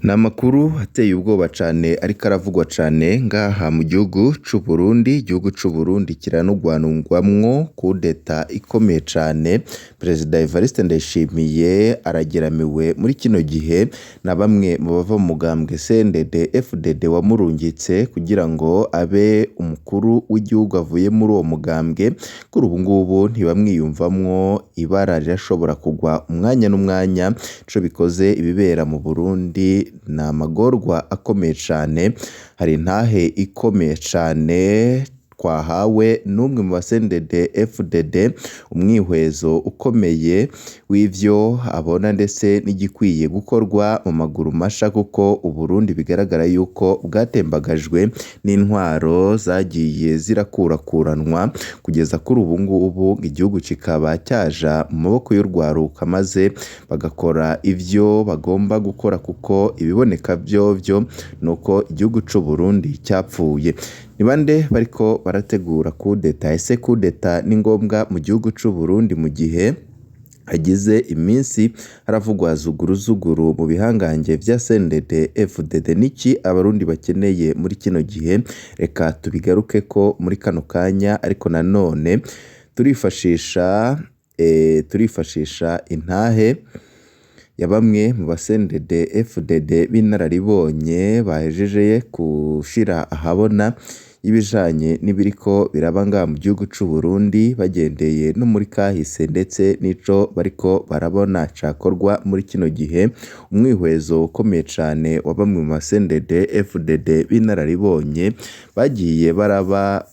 Ni amakuru ateye ubwoba cane ariko aravugwa cane ngaha mu gihugu c'u Burundi. Igihugu c'u Burundi kiranugwanugwamwo kudeta ikomeye cane. Perezida Evariste Ndayishimiye arageramiwe muri kino gihe na bamwe mu bava mu mugambwe CNDD-FDD wamurungitse kugira ngo abe umukuru w'igihugu avuye muri uwo mugambwe. Kuri ubu ngubu ntibamwiyumvamwo, ibara rirashobora kugwa umwanya n'umwanya. Ico bikoze ibibera mu Burundi ni amagorwa akomeye cane. Hari intahe ikomeye cane twahawe n'umwe mu CNDD-FDD, umwihwezo ukomeye w'ivyo abona ndetse n'igikwiye gukorwa mu maguru masha, kuko Uburundi bigaragara yuko bwatembagajwe n'intwaro zagiye zirakurakuranwa kugeza kuri ubu ngubu. Igihugu kikaba cyaja mu maboko y'urwaruka maze bagakora ivyo bagomba gukora, kuko ibiboneka vyovyo nuko igihugu c'u Burundi cyapfuye. Ni bande bariko barategura kudeta? Ese kudeta ni ngombwa mu gihugu c'u Burundi mu gihe hagize iminsi haravugwa zuguruzuguru mu bihangange vya CNDD-FDD? Niki abarundi bakeneye muri kino gihe? Reka tubigarukeko muri kano kanya, ariko nanone turifashisha intahe ya bamwe mu CNDD-FDD b'inararibonye bahejeje gushira ahabona ibijanye n'ibiriko biraba ngaha mu gihugu c'u Burundi, bagendeye no muri kahise ndetse n'ico bariko barabona cakorwa muri kino gihe. Umwihwezo ukomeye cane wa bamwe mu CNDD-FDD b'inararibonye bagiye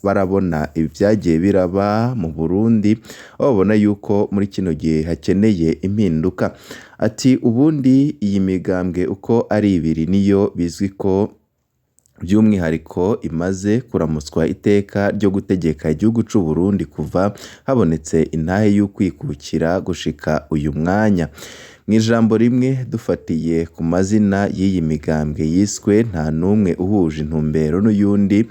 barabona ivyagiye biraba mu Burundi, aho babona yuko muri kino gihe hakeneye impinduka. Ati ubundi iyi migambwe uko ari ibiri niyo bizwi ko by'umwihariko imaze kuramutswa iteka ryo gutegeka igihugu c'u Burundi kuva habonetse intahe y'ukwikukira gushika uyu mwanya. Mw'ijambo rimwe, dufatiye ku mazina y'iyi migambwe yiswe nta numwe uhuje intumbero n'uyundi,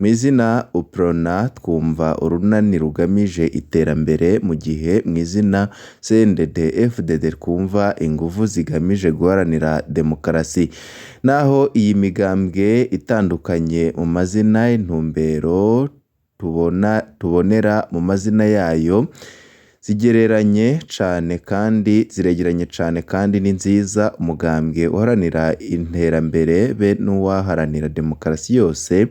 mw'izina UPRONA twumva urunani rugamije iterambere, mu gihe mw'izina CNDD-FDD twumva inguvu zigamije guharanira demokarasi. Naho iyi migambwe itandukanye mu mazina, intumbero tubonera mu mazina yayo ziregeranye cane kandi ni nziza. Umugambwe uharanira iterambere be n'uwaharanira demokarasi yose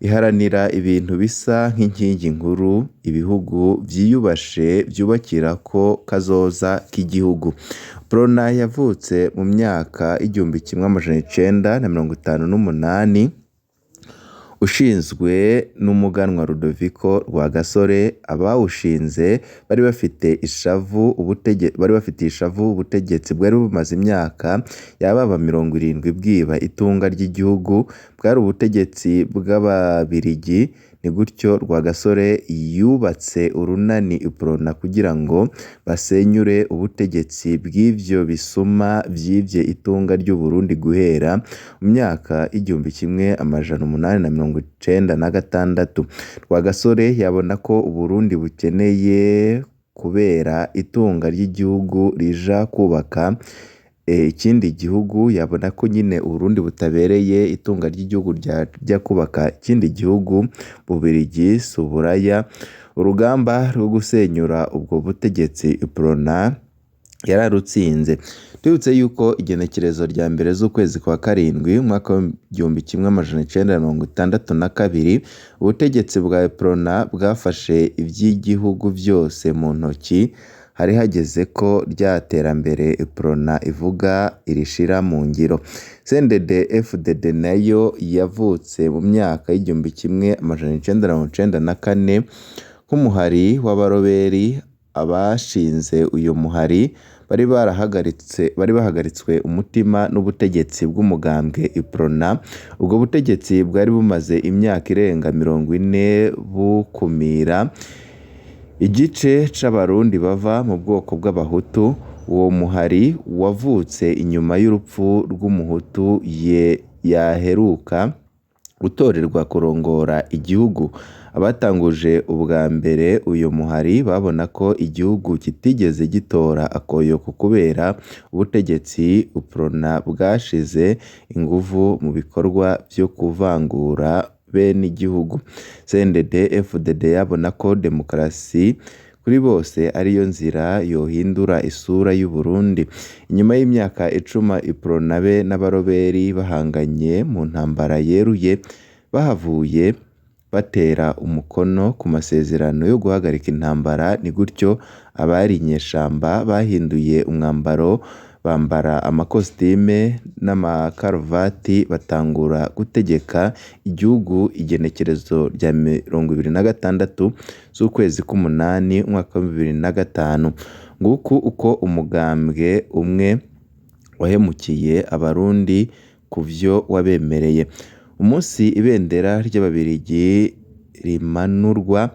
iharanira ibintu bisa nk'inkingi nkuru ibihugu vyiyubashe vyubakira ko kazoza k'igihugu. UPRONA yavutse mu myaka 1958 ushinzwe n'umuganwa Rudoviko Rwagasore. Abawushinze bari bafitiye ishavu ubutegetsi bwari bumaze imyaka yababa 70 bwiba itunga ry'igihugu, bwari ubutegetsi bw'Ababirigi. Ni gutyo Rwagasore yubatse urunani UPRONA kugira ngo basenyure ubutegetsi bw'ivyo bisuma vyivye itunga ry'u Burundi guhera mu myaka 1896. Rwagasore yabona ko Uburundi bukeneye kubera itunga ry'igihugu rija kubaka ikindi gihugu. Yabona ko nyine Uburundi butabereye itunga ry'igihugu rya kubaka ikindi gihugu. Bubirigi Suburaya. Urugamba rwo gusenyura ubwo butegetsi UPRONA yararutsinze. Twibutse yuko igenekerezo rya mbere z'ukwezi kwa karindwi umwaka w'1962 ubutegetsi bwa UPRONA bwafashe ivy'igihugu vyose mu ntoki. Hari hageze ko rya terambere UPRONA ivuga irishira mu ngiro. CNDD-FDD nayo yavutse mu myaka 1994 nk'umuhari w'abaroberi. Abashinze uyu muhari bari bahagaritswe umutima n'ubutegetsi bw'umugambwe UPRONA. Ubwo butegetsi bwari bumaze imyaka irenga 40 bukumira igice c'abarundi bava mu bwoko bw'abahutu. Uwo muhari wavutse inyuma y'urupfu rw'umuhutu yaheruka gutorerwa kurongora igihugu. abatanguje ubwa mbere uyu muhari babona ko igihugu kitigeze gitora akoyoko kubera ubutegetsi UPRONA bwashize inguvu mu bikorwa vyo kuvangura bene igihugu. CNDD FDD yabona ko demokarasi kuri bose ariyo nzira yohindura isura y'u Burundi. Inyuma y'imyaka 10 UPRONA be n'abaroberi bahanganye mu ntambara yeruye, bahavuye batera umukono ku masezerano yo guhagarika intambara. Ni gutyo abari inyeshamba bahinduye umwambaro, bambara amakositime n'amakaruvati, batangura gutegeka igihugu igenekerezo rya 26 z'ukwezi k'umunani umwaka wa 2005. Nguku uko umugambwe umwe wahemukiye abarundi kuvyo wabemereye. Umunsi ibendera ry'Ababirigi rimanurwa,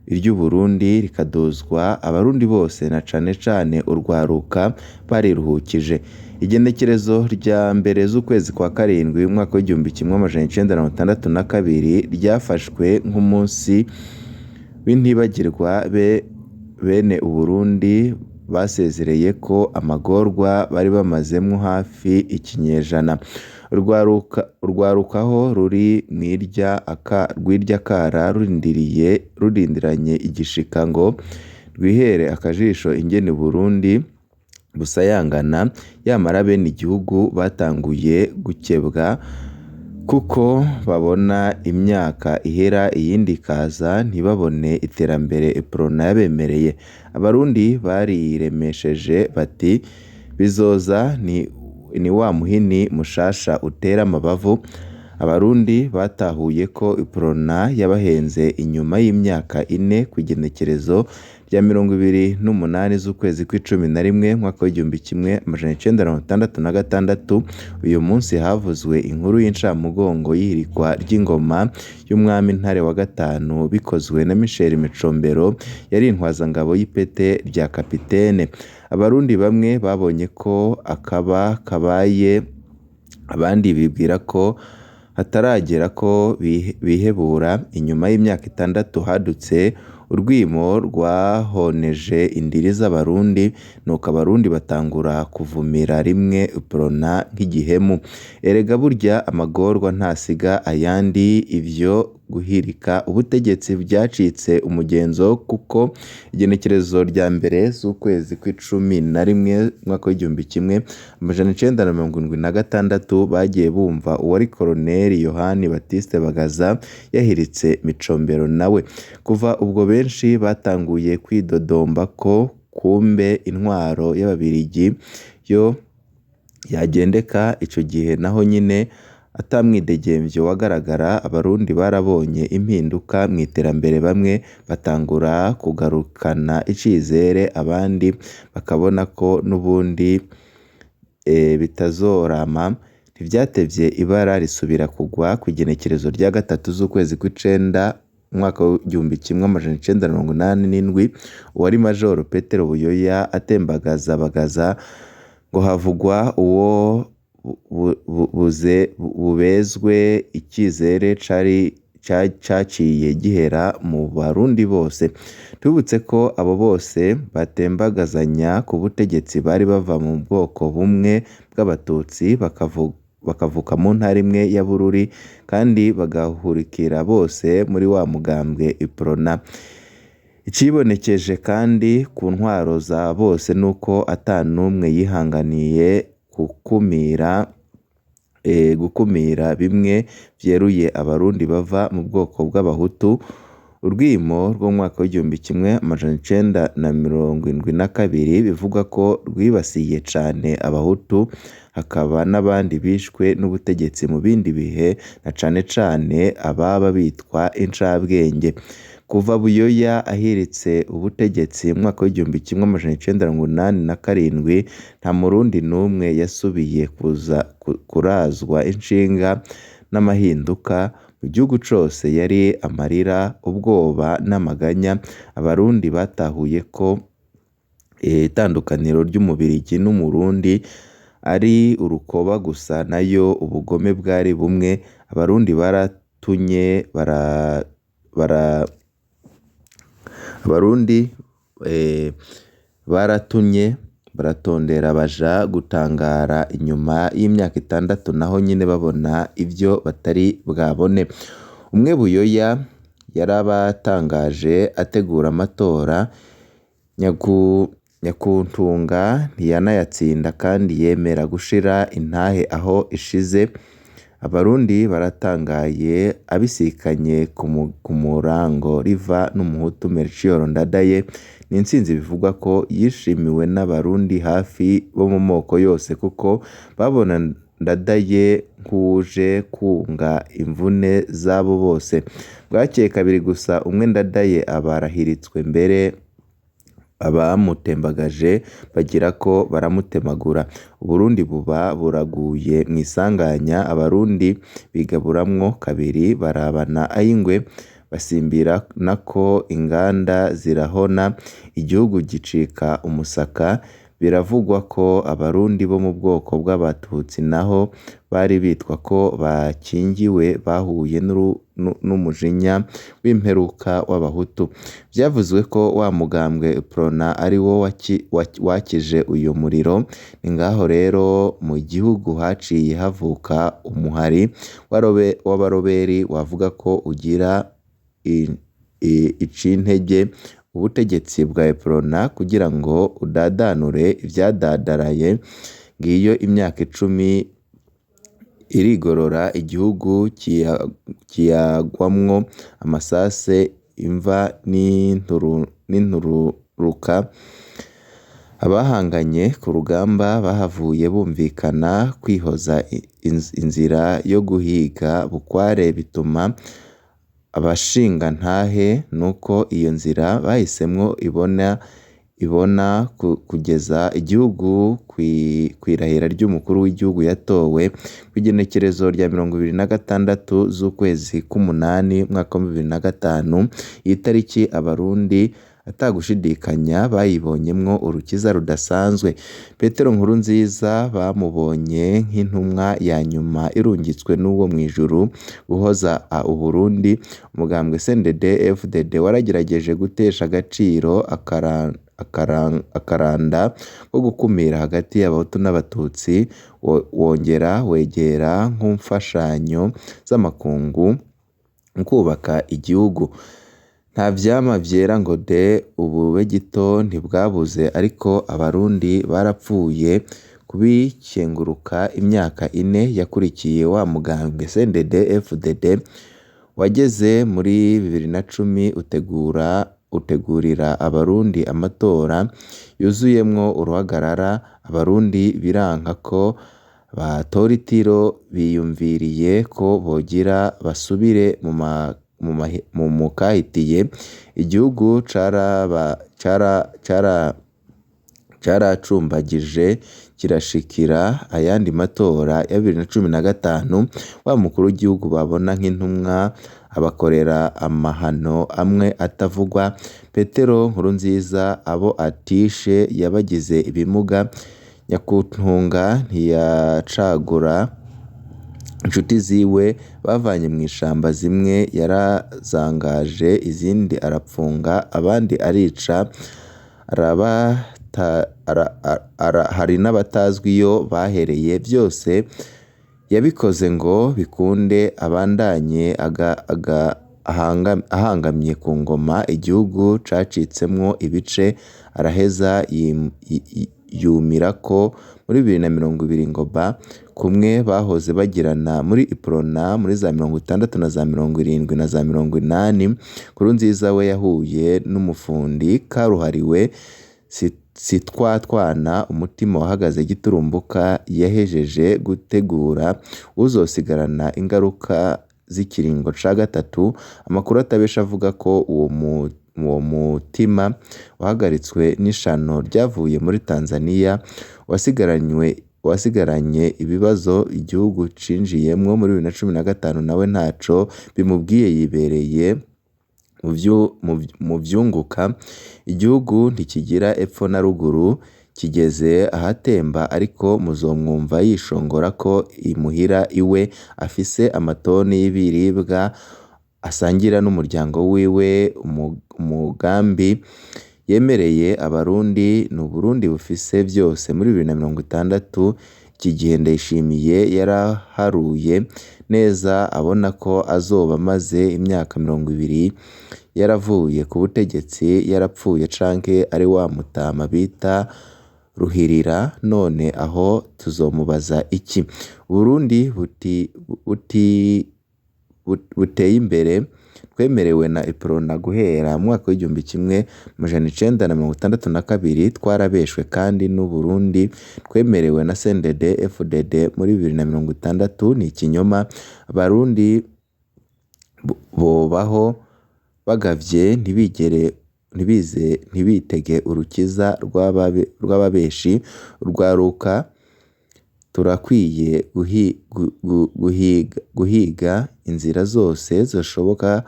iry'u Burundi rikadozwa, abarundi bose na cane cane urwaruka bariruhukije. Igenekerezo rya mbere z'ukwezi kwa karindwi umwaka w'1962 ryafashwe nk'umunsi w'intibagirwa. Bene Uburundi basezereye ko amagorwa bari bamazemwo hafi ikinyejana. Urwarukaho ruri rw'iryakara rurindiranye igishika ngo rwihere akajisho ingene Burundi busayangana, yamara bene igihugu batanguye gukebwa kuko babona imyaka ihera iyindi ikaza ntibabone iterambere UPRONA yabemereye. Abarundi bariremesheje bati bizoza ni wa muhini mushasha utera amabavu. Abarundi batahuye ko UPRONA yabahenze inyuma y'imyaka 4 ku igenekerezo rya 28 z'ukwezi kw'icumi umwaka w'1966. Uyu munsi havuzwe inkuru y'incamugongo y'ihirikwa ry'ingoma y'umwami Ntare wa gatanu bikozwe na Michel Micombero, yari intwazangabo y'ipete rya kapitene. Abarundi bamwe babonye ko akaba kabaye, abandi bibwira ko hataragera ko bihebura. Inyuma y'imyaka 6 hadutse urwimo rwahoneje indiri z'abarundi, nuko abarundi batangura kuvumira rimwe UPRONA nk'igihemu. Erega burya amagorwa ntasiga ayandi, ivyo guhirika ubutegetsi byacitse umugenzo, kuko igenekerezo rya mbere z'ukwezi kw'icumi na rimwe umwaka w'1976 bagiye bumva uwari Koloneli Yohani Baptiste Bagaza yahiritse Micombero nawe. Kuva ubwo benshi batanguye kwidodomba ko kumbe intwaro y'Ababirigi yo yagendeka. Ico gihe naho nyine atamwidegemvyo wagaragara, abarundi barabonye impinduka mu iterambere. Bamwe batangura kugarukana icizere, abandi bakabona ko n'ubundi bitazorama. Ntivyatevye ibara risubira kugwa ku igenekerezo rya 3 z'ukwezi kw'icenda umwaka w'1987. Uwari Majoro Petero Buyoya atembagaza Bagaza, ngo havugwa uwo bubezwe. Ikizere caciye gihera mu barundi bose. Tubutse ko abo bose batembagazanya ku butegetsi bari bava mu bwoko bumwe bw'Abatutsi, bakavuka mu ntara imwe ya Bururi, kandi bagahurikira bose muri wa mugambwe UPRONA. Icibonekeje kandi ku ntwaro za bose nuko atanumwe yihanganiye gukumira bimwe vyeruye abarundi bava mu bwoko bw'Abahutu. Urwimo rwo mu mwaka w'1972 bivugwa ko rwibasiye cane Abahutu, hakaba n'abandi bishwe n'ubutegetsi mu bindi bihe, na cane cane ababa bitwa incabwenge. Kuva Buyoya ahiritse ubutegetsi mu mwaka w'1987 nta murundi n'umwe yasubiye kurazwa inshinga n'amahinduka. Mu gihugu cose yari amarira, ubwoba n'amaganya. Abarundi batahuye ko itandukaniro ry'Umubirigi n'Umurundi ari urukoba gusa, nayo ubugome bwari bumwe. Abarundi Abarundi baratunye baratondera baja gutangara inyuma y'imyaka 6 naho nyine babona ivyo batari bwabone. Umwe Buyoya yarabatangaje ategura amatora, Nyakuntunga ntiyanayatsinda kandi yemera gushira intahe aho ishize. Abarundi baratangaye abisikanye ku murango riva n'umuhutu Melchior Ndadaye. Ni intsinzi bivugwa ko yishimiwe n'abarundi hafi bo mu moko yose kuko babona Ndadaye nk'uje kunga imvune zabo bose. Bwakeye kabiri gusa umwe Ndadaye abarahiritswe mbere abamutembagaje bagira ko baramutemagura. Uburundi buba buraguye mu isanganya, abarundi bigaburamwo kabiri barabana ayingwe, basimbira nako inganda zirahona, igihugu gicika umusaka. Biravugwa ko abarundi bo mu bwoko bw'abatutsi naho bari bitwa ko bakingiwe bahuye n'umujinya w'imperuka w'abahutu. Byavuzwe ko wa mugambwe Prona ari wo wakije uyu muriro. Ni ngaho rero mu gihugu haciye havuka umuhari w'abaroberi wavuga ko ugira icintege ubutegetsi bwa Prona kugira ngo udadanure ivyadadaraye. Ngiyo imyaka 10 irigorora, igihugu kiyagwamwo amasase, imva n'intururuka. Abahanganye ku rugamba bahavuye bumvikana kwihoza inzira yo guhiga bukware, bituma abashinga ntahe nuko iyo nzira bahisemwo ibona kugeza igihugu kwirahira ry'umukuru w'igihugu yatowe kw'igenekerezo rya 26 z'ukwezi k'umunani mwaka wa 2005. Iyi tariki abarundi atagushidikanya bayibonyemwo urukiza rudasanzwe. Petero Nkurunziza bamubonye nk'intumwa ya nyuma irungitswe n'uwo mwijuru guhoza Uburundi. Umugambwe CNDD-FDD waragerageje gutesha agaciro akaranda ko gukumira hagati y'abahutu n'abatutsi, wongera wegera nk'umfashanyo z'amakungu mu kubaka igihugu. Nta vyama vyera ngo de, ubube gito ntibwabuze, ariko abarundi barapfuye kubikenguruka. Imyaka 4 yakurikiye wa mugambwe CNDD-FDD wageze muri 2010 utegurira abarundi amatora yuzuyemwo uruhagarara. Abarundi biranka ko batora itiro, biyumviriye ko bogira basubire mu mukahitiye. Igihugu caracumbagije kirashikira ayandi matora ya 2015. Wa mukuru w'igihugu babona nk'intumwa abakorera amahano amwe atavugwa. Petero Nkurunziza abo atishe yabagize ibimuga. Nyakuntunga ntiyacagura inshuti ziwe bavanye mu ishamba, zimwe yarazangaje izindi arapfunga, abandi arica. Hari n'abatazwi iyo bahereye. Byose yabikoze ngo bikunde abandanye ahangamye ku ngoma. Igihugu cacitsemwo ibice, araheza yumira ko muri 2020 ngo kumwe bahoze bagirana muri Iprona muri za 60 na za 70 na za 80. Nkurunziza we yahuye n'umufundi karuhariwe sitwatwana, umutima wahagaze giturumbuka. Yahejeje gutegura uzosigarana ingaruka z'ikiringo ca gatatu. Amakuru atabesha avuga ko uwo mutima wahagaritswe n'ishano ryavuye muri Tanzania, wasigaranye ibibazo igihugu cinjiyemwo muri 2015. Nawe ntaco bimubwiye, yibereye mu vyunguka. Igihugu ntikigira epfo na ruguru, kigeze ahatemba, ariko muzomwumva yishongora ko imuhira iwe afise amatoni y'ibiribwa asangira n'umuryango wiwe umugambi yemereye abarundi. Ni Uburundi bufise byose muri 2060. Iki gihe Ndayishimiye yaraharuye neza abona ko azoba amaze imyaka 20 yaravuye ku butegetsi, yarapfuye canke ari wa mutama bita ruhirira. None aho tuzomubaza iki? Burundi buteye imbere twemerewe na Iprona guhera mu mwaka w'1962 twarabeshwe, kandi n'u Burundi twemerewe na CNDD FDD muri 2060 ni ikinyoma. Abarundi bobaho bagavye ntibitege urukiza rw'ababeshi. Urwaruka turakwiye guhiga inzira zose zishoboka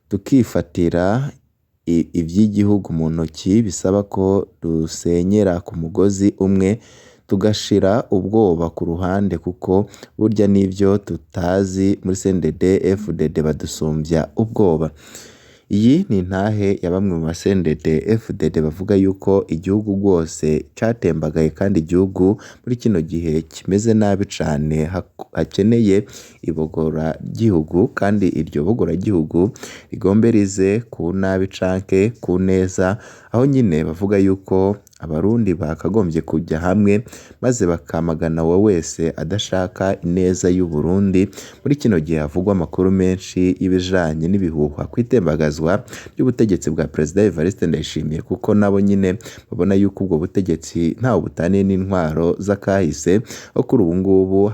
tukifatira ivy'igihugu mu ntoki. Bisaba ko dusenyera ku mugozi umwe tugashira ubwoba ku ruhande, kuko burya n'ivyo tutazi muri CNDD FDD badusumbya ubwoba. Iyi ni intahe ya bamwe mu ba CNDD FDD bavuga yuko igihugu rwose catembagaye, kandi igihugu muri kino gihe kimeze nabi cane, hakeneye ibogora gihugu, kandi iryo bogora gihugu rigombe rize ku nabi canke ku neza, aho nyine bavuga yuko abarundi bakagombye kujya hamwe maze bakamagana uwo wese adashaka ineza y'u Burundi. Muri kino gihe havugwa amakuru menshi y'ibijanye n'ibihuha kwitembagazwa ry'ubutegetsi bwa Perezida Evariste Ndayishimiye, kuko nabo nyine babona yuko ubwo butegetsi ntaho butaniye n'intwaro z'akahise, aho kuri ubu ngubu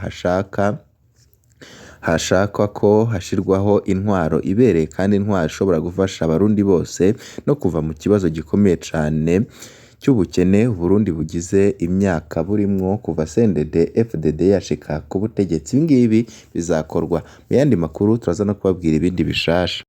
hashakwa ko hashirwaho intwaro ibereye, kandi intwaro ishobora gufasha abarundi bose no kuva mu kibazo gikomeye cane cy'ubukene Burundi bugize imyaka burimwo kuva CNDD FDD yashika ku butegetsi. Ibi ngibi bizakorwa. Mu yandi makuru turaza no kubabwira ibindi bishasha.